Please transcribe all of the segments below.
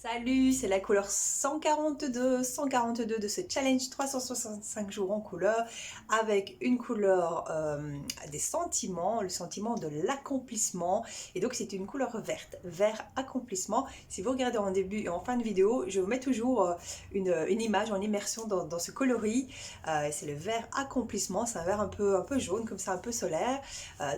Salut, c'est la couleur 142, 142 de ce challenge 365 jours en couleur avec une couleur des sentiments, le sentiment de l'accomplissement. Et donc c'est une couleur verte, vert accomplissement. Si vous regardez en début et en fin de vidéo, je vous mets toujours une image en immersion dans ce coloris. C'est le vert accomplissement, c'est un vert un peu jaune comme ça, un peu solaire,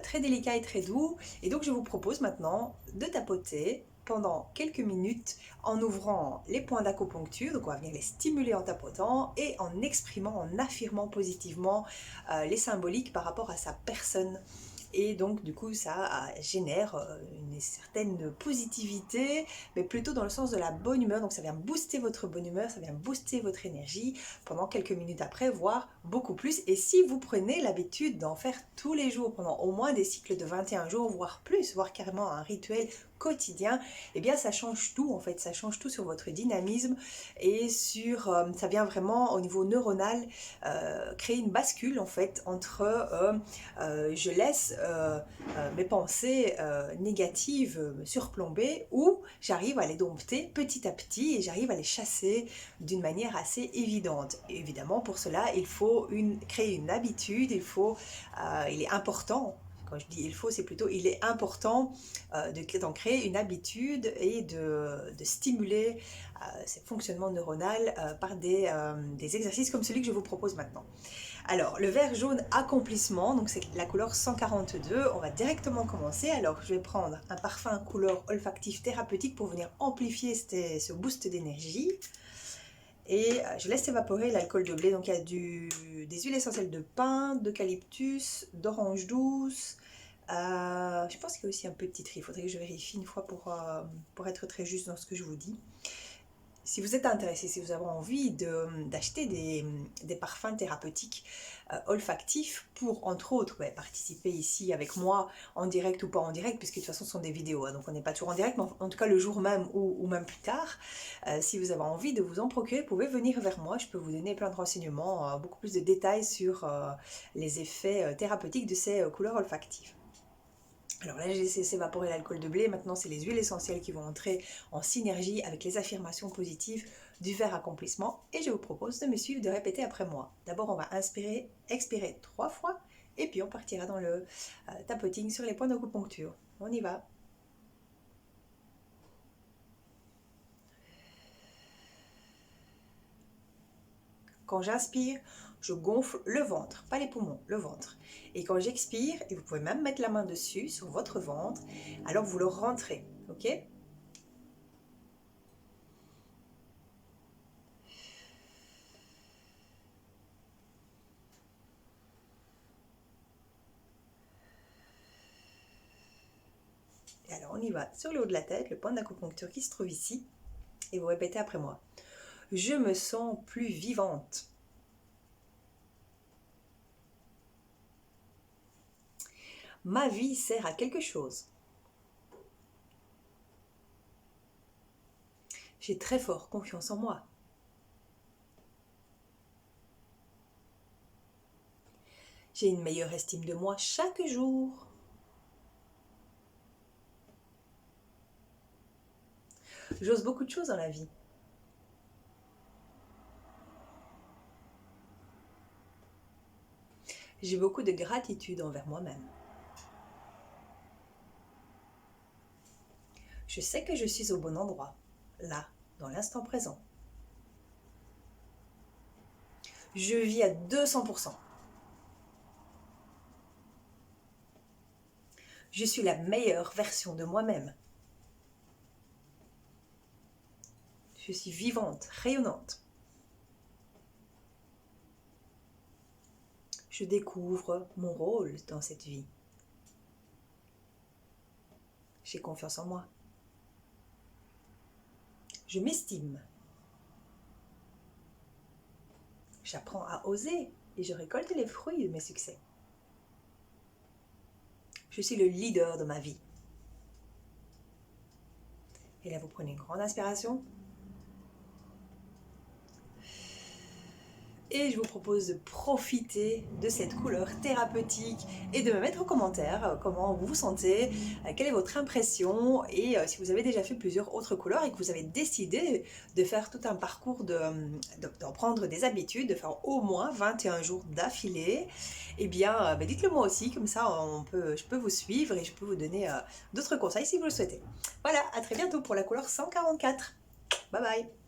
très délicat et très doux. Et donc je vous propose maintenant de tapoter pendant quelques minutes en ouvrant les points d'acupuncture, donc on va venir les stimuler en tapotant et en exprimant, en affirmant positivement les symboliques par rapport à sa personne. Et donc du coup ça génère une certaine positivité, mais plutôt dans le sens de la bonne humeur. Donc ça vient booster votre bonne humeur, ça vient booster votre énergie pendant quelques minutes après, voire beaucoup plus. Et si vous prenez l'habitude d'en faire tous les jours pendant au moins des cycles de 21 jours, voire plus, voire carrément un rituel quotidien, eh bien ça change tout en fait, ça change tout sur votre dynamisme et ça vient vraiment au niveau neuronal créer une bascule en fait entre je laisse mes pensées négatives me surplomber ou j'arrive à les dompter petit à petit et j'arrive à les chasser d'une manière assez évidente. Et évidemment pour cela il faut créer une habitude, il est important. Quand je dis il faut, c'est plutôt il est important d'en créer une habitude et de stimuler ces fonctionnements neuronaux par des exercices comme celui que je vous propose maintenant. Alors, le vert jaune accomplissement, donc c'est la couleur 142. On va directement commencer. Alors, je vais prendre un parfum couleur olfactif thérapeutique pour venir amplifier ce boost d'énergie. Et je laisse évaporer l'alcool de blé. Donc, il y a des huiles essentielles de pin, d'eucalyptus, d'orange douce. Je pense qu'il y a aussi un peu de titri. Il faudrait que je vérifie une fois pour être très juste dans ce que je vous dis. Si vous êtes intéressé, si vous avez envie d'acheter des parfums thérapeutiques olfactifs pour, entre autres, participer ici avec moi en direct ou pas en direct, puisque de toute façon ce sont des vidéos, donc on n'est pas toujours en direct, mais en tout cas le jour même ou même plus tard, si vous avez envie de vous en procurer, vous pouvez venir vers moi, je peux vous donner plein de renseignements, beaucoup plus de détails sur les effets thérapeutiques de ces couleurs olfactives. Alors là, j'ai laissé évaporer l'alcool de blé. Maintenant, c'est les huiles essentielles qui vont entrer en synergie avec les affirmations positives du vert accomplissement. Et je vous propose de me suivre, de répéter après moi. D'abord, on va inspirer, expirer 3 fois. Et puis, on partira dans le tapoting sur les points d'acupuncture. On y va. Quand j'inspire, je gonfle le ventre, pas les poumons, le ventre. Et quand j'expire, et vous pouvez même mettre la main dessus, sur votre ventre, alors vous le rentrez, ok ? Et alors on y va, sur le haut de la tête, le point d'acupuncture qui se trouve ici, et vous répétez après moi. Je me sens plus vivante. Ma vie sert à quelque chose. J'ai très fort confiance en moi. J'ai une meilleure estime de moi chaque jour. J'ose beaucoup de choses dans la vie. J'ai beaucoup de gratitude envers moi-même. Je sais que je suis au bon endroit, là, dans l'instant présent. Je vis à 200%. Je suis la meilleure version de moi-même. Je suis vivante, rayonnante. Je découvre mon rôle dans cette vie. J'ai confiance en moi. Je m'estime. J'apprends à oser et je récolte les fruits de mes succès. Je suis le leader de ma vie. Et là, vous prenez une grande inspiration. et je vous propose de profiter de cette couleur thérapeutique et de me mettre en commentaire comment vous vous sentez, quelle est votre impression et si vous avez déjà fait plusieurs autres couleurs et que vous avez décidé de faire tout un parcours d'en prendre des habitudes, de faire au moins 21 jours d'affilée, eh bien dites-le moi aussi, comme ça je peux vous suivre et je peux vous donner d'autres conseils si vous le souhaitez. Voilà, à très bientôt pour la couleur 144. Bye bye.